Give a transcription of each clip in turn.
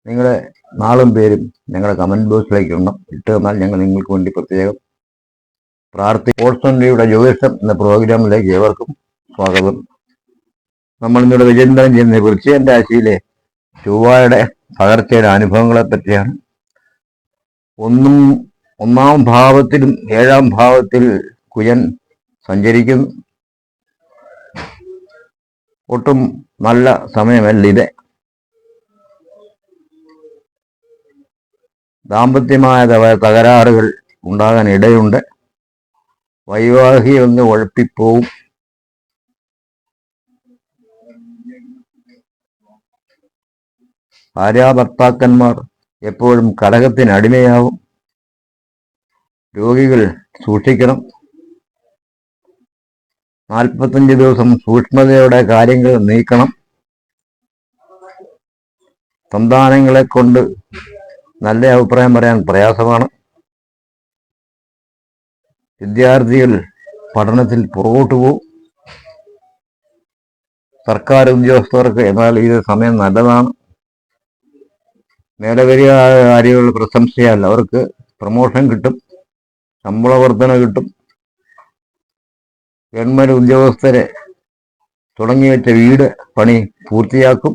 നിങ്ങളുടെ നാളും പേരും ഞങ്ങളുടെ കമൻറ്റ് ബോക്സിലേക്ക് ഇട്ട് തന്നാൽ ഞങ്ങൾ നിങ്ങൾക്ക് വേണ്ടി പ്രത്യേകം സ്പോർട്സ് ജ്യോതിഷം എന്ന പ്രോഗ്രാമിലേക്ക് ഏവർക്കും സ്വാഗതം. നമ്മൾ ഇന്നിവിടെ വിചിന്തനം ചെയ്യുന്ന വൃശ്ചിക രാശിയിലെ ചൊവ്വയുടെ തകർച്ചയുടെ അനുഭവങ്ങളെ പറ്റിയാണ്. ഒന്നാം ഭാവത്തിലും 7-ാം ഭാവത്തിൽ കുജൻ സഞ്ചരിക്കുന്നു. ഒട്ടും നല്ല സമയമല്ല ഇത്. ദാമ്പത്യമായ തകരാറുകൾ ഉണ്ടാകാൻ ഇടയുണ്ട്. വൈവാഹികമൊന്ന് ഉഴപ്പിപ്പോവും. ഭാര്യാഭർത്താക്കന്മാർ എപ്പോഴും കലഹത്തിന് അടിമയാവും. രോഗികൾ സൂക്ഷിക്കണം. 45 ദിവസം സൂക്ഷ്മതയോടെ കാര്യങ്ങൾ നീക്കണം. സന്താനങ്ങളെ കൊണ്ട് നല്ല അഭിപ്രായം പറയാൻ പ്രയാസമാണ്. വിദ്യാർത്ഥികൾ പഠനത്തിൽ പുറകോട്ട് പോകും. സർക്കാർ ഉദ്യോഗസ്ഥർക്ക് എന്നാൽ ഈ സമയം നല്ലതാണ്. മേലധികാരികളുടെ പ്രശംസയാൽ അവർക്ക് പ്രമോഷൻ കിട്ടും, ശമ്പള വർധന കിട്ടും. ഗവൺമെന്റ് ഉദ്യോഗസ്ഥരെ തുടങ്ങിവെച്ച വീട് പണി പൂർത്തിയാക്കും.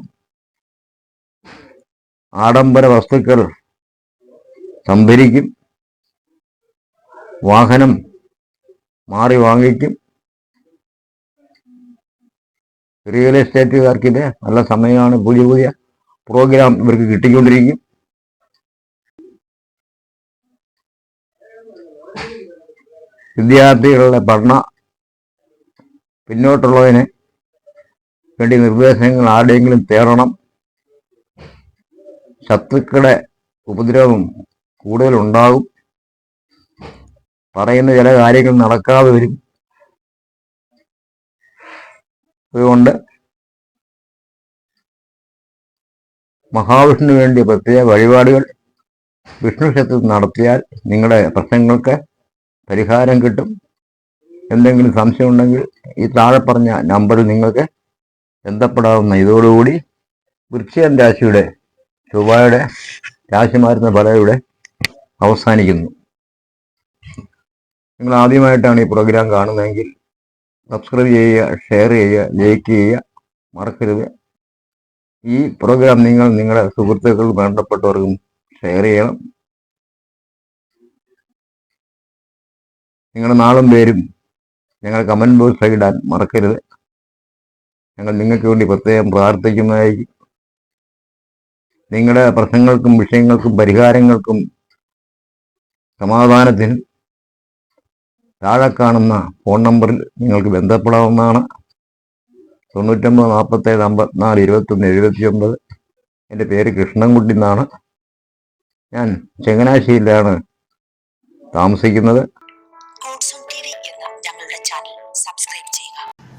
ആഡംബര വസ്തുക്കൾ സംഭരിക്കും. വാഹനം മാറി വാങ്ങിക്കും. റിയൽ എസ്റ്റേറ്റുകാർക്കിത് നല്ല സമയമാണ്. പുതിയ പ്രോഗ്രാം ഇവർക്ക് കിട്ടിക്കൊണ്ടിരിക്കും. വിദ്യാർത്ഥികളുടെ പഠന പിന്നോട്ടുള്ളതിന് വേണ്ടി നിർദ്ദേശങ്ങൾ ആരുടെയെങ്കിലും തേടണം. ശത്രുക്കളുടെ ഉപദ്രവം കൂടുതലുണ്ടാകും. പറയുന്ന ചില കാര്യങ്ങൾ നടക്കാതെ വരും. അതുകൊണ്ട് മഹാവിഷ്ണുവിന് വേണ്ടി പ്രത്യേക വഴിപാടുകൾ വിഷ്ണു ക്ഷേത്രത്തിൽ നടത്തിയാൽ നിങ്ങളുടെ പ്രശ്നങ്ങൾക്ക് പരിഹാരം കിട്ടും. എന്തെങ്കിലും സംശയം ഉണ്ടെങ്കിൽ ഈ താഴെ പറഞ്ഞ നമ്പറിൽ നിങ്ങൾക്ക് ബന്ധപ്പെടാവുന്ന. ഇതോടുകൂടി വൃശ്ചിക രാശിയുടെ ചൊവ്വയുടെ രാശിമാരുന്ന ഫലയുടെ അവസാനിക്കുന്നു. നിങ്ങൾ ആദ്യമായിട്ടാണ് ഈ പ്രോഗ്രാം കാണുന്നതെങ്കിൽ സബ്സ്ക്രൈബ് ചെയ്യുക, ഷെയർ ചെയ്യുക, ലൈക്ക് ചെയ്യുക മറക്കരുത്. ഈ പ്രോഗ്രാം നിങ്ങൾ നിങ്ങളുടെ സുഹൃത്തുക്കൾക്കും വേണ്ടപ്പെട്ടവർക്കും ഷെയർ ചെയ്യണം. നിങ്ങളുടെ നാളും പേരും ഞങ്ങൾ കമൻറ്റ് ബോക്സിൽ ഇടാൻ മറക്കരുത്. ഞങ്ങൾ നിങ്ങൾക്ക് വേണ്ടി പ്രത്യേകം പ്രാർത്ഥിക്കുന്നതായിരിക്കും. നിങ്ങളുടെ പ്രശ്നങ്ങൾക്കും വിഷയങ്ങൾക്കും പരിഹാരങ്ങൾക്കും സമാധാനത്തിനും താഴെ കാണുന്ന ഫോൺ നമ്പറിൽ നിങ്ങൾക്ക് ബന്ധപ്പെടാവുന്നതാണ്. 99 47 54 21 79. എൻ്റെ പേര് കൃഷ്ണൻകുട്ടി എന്നാണ്. ഞാൻ ചങ്ങനാശ്ശേരിയിലാണ് താമസിക്കുന്നത്. എന്ന ഞങ്ങളുടെ ചാനൽ സബ്സ്ക്രൈബ് ചെയ്യുക.